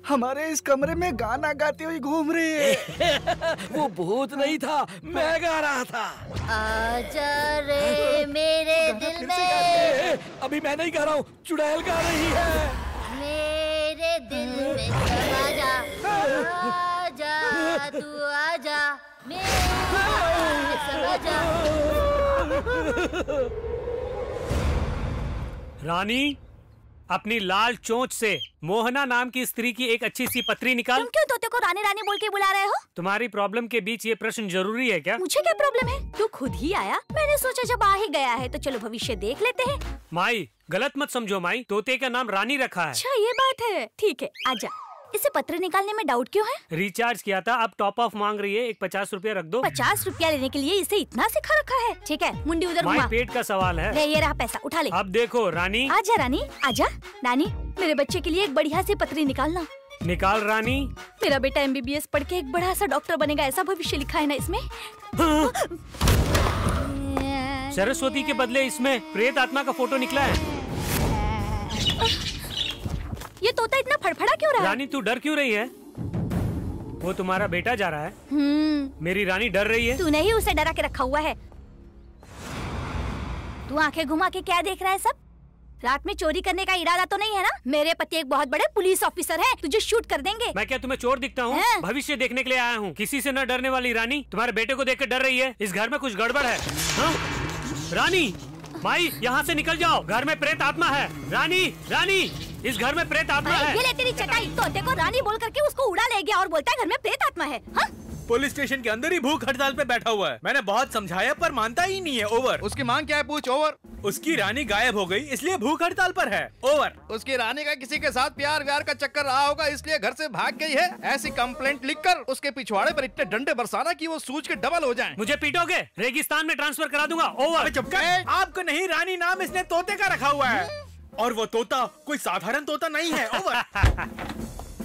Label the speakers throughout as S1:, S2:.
S1: हमारे इस कमरे में गाना गाती हुई घूम रही है।
S2: वो भूत नहीं था, मैं गा रहा था।
S3: आजा रे मेरे दिल में।
S2: अभी मैं नहीं गा रहा हूँ, चुड़ैल गा रही है।
S3: मेरे दिल में समा जा, आजा तू आजा, मेरे दिल में समा जा।
S4: रानी, अपनी लाल चोंच से मोहना नाम की स्त्री की एक अच्छी सी पत्री निकाल।
S3: तुम क्यों तोते को रानी रानी बोल के बुला रहे हो?
S4: तुम्हारी प्रॉब्लम के बीच ये प्रश्न जरूरी है क्या?
S3: मुझे क्या प्रॉब्लम है? तू खुद ही आया, मैंने सोचा जब आ ही गया है तो चलो भविष्य देख लेते हैं।
S4: माई, गलत मत समझो माई, तोते का नाम रानी रखा है।
S3: अच्छा ये बात है, ठीक है आजा। इसे पत्र निकालने में डाउट क्यों है?
S4: रिचार्ज किया था, अब टॉप ऑफ मांग रही है, एक 50 रुपया रख दो।
S3: 50 रुपया लेने के लिए इसे इतना सिखा रखा है? ठीक है, मुंडी उधर
S4: माई,
S3: घुमा।
S4: पेट का सवाल है।
S3: ले ये रहा पैसा, उठा ले।
S4: अब देखो रानी।
S3: आजा रानी, आजा। नानी, मेरे बच्चे के लिए एक बढ़िया सी पत्री निकालना।
S4: निकाल रानी।
S3: मेरा बेटा MBBS पढ़ के एक बड़ा सा डॉक्टर बनेगा, ऐसा भविष्य लिखा है ना इसमें।
S4: सरस्वती के बदले इसमें प्रेत आत्मा का फोटो निकला है।
S3: ये तोता इतना फड़फड़ा क्यों रहा है?
S4: रानी तू डर क्यों रही है? वो तुम्हारा बेटा जा रहा है। मेरी रानी डर रही है।
S3: तूने ही उसे डरा के रखा हुआ है। तू आंखें घुमा के क्या देख रहा है सब? रात में चोरी करने का इरादा तो नहीं है ना? मेरे पति एक बहुत बड़े पुलिस ऑफिसर हैं, तुझे शूट कर देंगे।
S4: मैं क्या तुम्हें चोर दिखता हूँ? भविष्य देखने के लिए आया हूँ। किसी से न डरने वाली रानी तुम्हारे बेटे को देख कर डर रही है। इस घर में कुछ गड़बड़ है। हाँ? रानी, माई यहाँ से निकल जाओ, घर में प्रेत आत्मा है। रानी, रानी, इस घर में प्रेत आत्मा है।
S3: ये ले तेरी चटाई। तोते को रानी बोल करके उसको उड़ा ले गया और बोलता है घर में प्रेत आत्मा है। हाँ?
S1: पुलिस स्टेशन के अंदर ही भूख हड़ताल पे बैठा हुआ है। मैंने बहुत समझाया पर मानता ही नहीं है। ओवर।
S5: उसकी मांग क्या है पूछ? ओवर।
S1: उसकी रानी गायब हो गई इसलिए भूख हड़ताल पर है। ओवर।
S5: उसकी रानी का किसी के साथ प्यार व्यार का चक्कर रहा होगा इसलिए घर से भाग गई है। ऐसी कंप्लेंट लिखकर उसके पिछवाड़े पर इतने डंडे बरसाना कि वो सूज के डबल हो जाएं।
S4: मुझे पीटोगे? रेगिस्तान में ट्रांसफर करा दूंगा। ओवर।
S1: चुप कर। आपको नहीं, रानी नाम इसने तोते का रखा हुआ है और वो तोता कोई साधारण तोता नहीं है। Over.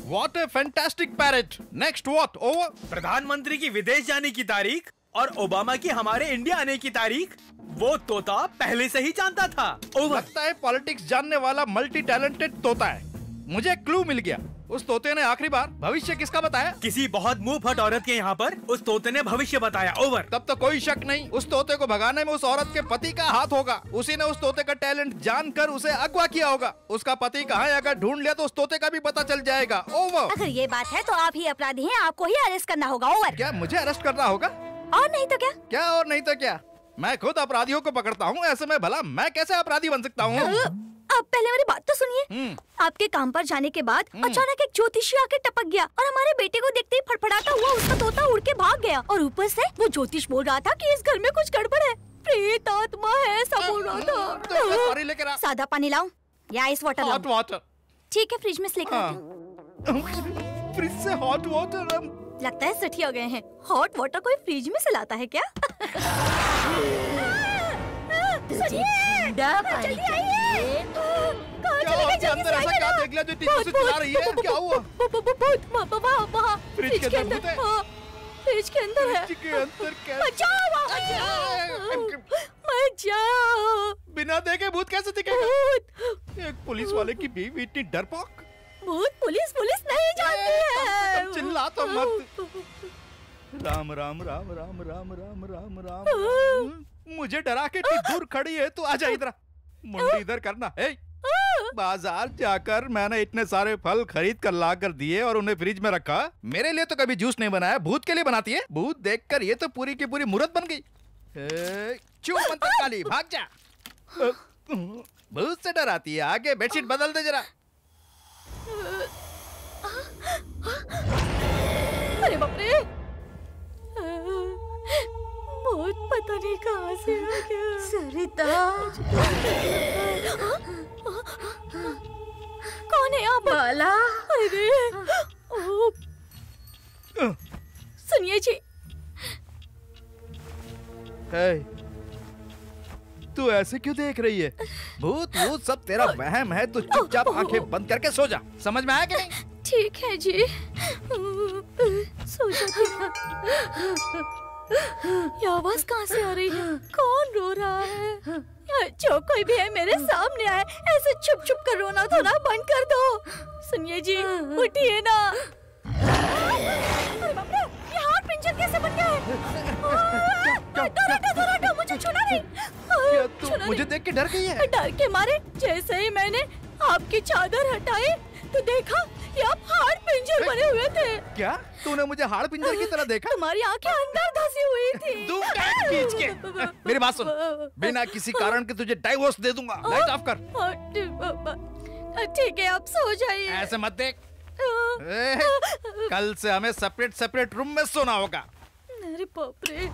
S5: What a fantastic parrot. Next what? Over.
S1: प्रधानमंत्री की विदेश जाने की तारीख और ओबामा की हमारे इंडिया आने की तारीख वो तोता पहले से ही जानता था। ओवर।
S5: लगता है पॉलिटिक्स जानने वाला मल्टी टैलेंटेड तोता है। मुझे क्लू मिल गया। उस तोते ने आखिरी बार भविष्य किसका बताया?
S1: किसी बहुत मुंह फट औरत के यहाँ पर उस तोते ने भविष्य बताया। ओवर।
S5: तब तो कोई शक नहीं, उस तोते को भगाने में उस औरत के पति का हाथ होगा। उसी ने उस तोते का टैलेंट जानकर उसे अगवा किया होगा। उसका पति कहाँ है? अगर ढूंढ लिया तो उस तोते का भी पता चल जाएगा। ओवर।
S3: अगर ये बात है तो आप ही अपराधी हैं, आपको ही अरेस्ट करना होगा। ओवर।
S5: क्या मुझे अरेस्ट करना होगा?
S3: और नहीं तो क्या?
S5: क्या और नहीं तो क्या? मैं खुद अपराधियों को पकड़ता हूँ, ऐसे में भला मैं कैसे अपराधी बन सकता हूँ?
S3: आप पहले मेरी बात तो सुनिए। आपके काम पर जाने के बाद अचानक एक ज्योतिषी आके टपक गया और हमारे बेटे को देखते ही फड़फड़ाता हुआ उसका तोता उड़ के भाग गया। और ऊपर से वो ज्योतिष बोल रहा था कि इस घर में कुछ गड़बड़ है, प्रेत आत्मा है, ऐसा बोल रहा था।
S5: लेकर आ।
S3: सादा पानी लाऊं या आइस वाटर लाऊं?
S5: Hot water.
S3: ठीक है, फ्रिज में से लेकर आती हूं।
S5: फ्रिज से हॉट वाटर?
S3: लगता है सठिया गए हैं। हॉट वाटर कोई फ्रिज में से लाता है क्या? जल्दी आइए।
S5: अंदर ऐसा क्या देख लिया जो टीचर से चिल्ला रही है? क्या हुआ?
S3: फ्रिज के अंदर है। फ्रिज के अंदर है।
S5: फ्रिज के अंदर क्या?
S3: बचाओ।
S5: बिना देखे भूत कैसे दिखेगा? एक पुलिस वाले की बीवी इतनी डरपोक।
S3: भूत पुलिस नहीं जानती है।
S5: चिल्ला तो मत। राम राम राम राम राम राम राम राम। मुझे डरा के इतनी दूर खड़ी है, तू आजा इधर। मुंडी इधर करना है। बाजार जाकर मैंने इतने सारे फल खरीद कर ला कर दिए और उन्हें फ्रिज में रखा। मेरे लिए तो कभी जूस नहीं बनाया, भूत के लिए बनाती है। भूत देखकर ये तो पूरी की पूरी मूर्त बन गई। चुप मंत्र काली, भाग जा। भूत से डराती है। आगे बेडशीट बदल दे जरा।
S3: अरे बाप रे, भूत पता नहीं कहाँ से आ गया। सरिता, कौन है यहाँ पर? बाला। अरे सुनिए जी।
S5: तू ऐसे क्यों देख रही है? भूत भूत सब तेरा वहम है। तू चुपचाप आंखें बंद करके सो जा। समझ में आया कि नहीं?
S3: ठीक है जी, सो जाती हूँ। ये आवाज कहाँ से आ रही है? कौन रो रहा है? जो कोई भी है मेरे सामने आए, ऐसे छुप छुप कर रोना थोड़ा बंद कर दो। सुनिए जी, उठिए ना। अरे बाप रे, ये हाथ पिंजर कैसे बन गया है? दौराटा, मुझे छूना नहीं।
S5: क्या तू मुझे देख के डर गई है?
S3: डर के मारे जैसे ही मैंने आपकी चादर हटाई तो देखा ये आप हाड़ पिंजर बने हुए थे।
S5: क्या तूने मुझे हाड़ पिंजर की तरह देखा?
S3: तुम्हारी आंखें अंदर धसी हुई थी।
S5: दूंगा खींच के। मेरी बात सुन, बिना किसी कारण के तुझे डाइवोर्स दे दूंगा। लाइट ऑफ कर।
S3: ठीक है, आप सो जाइए।
S5: ऐसे मत देख। कल से हमें सेपरेट सेपरेट रूम में सोना होगा।
S3: अरे बाप रे।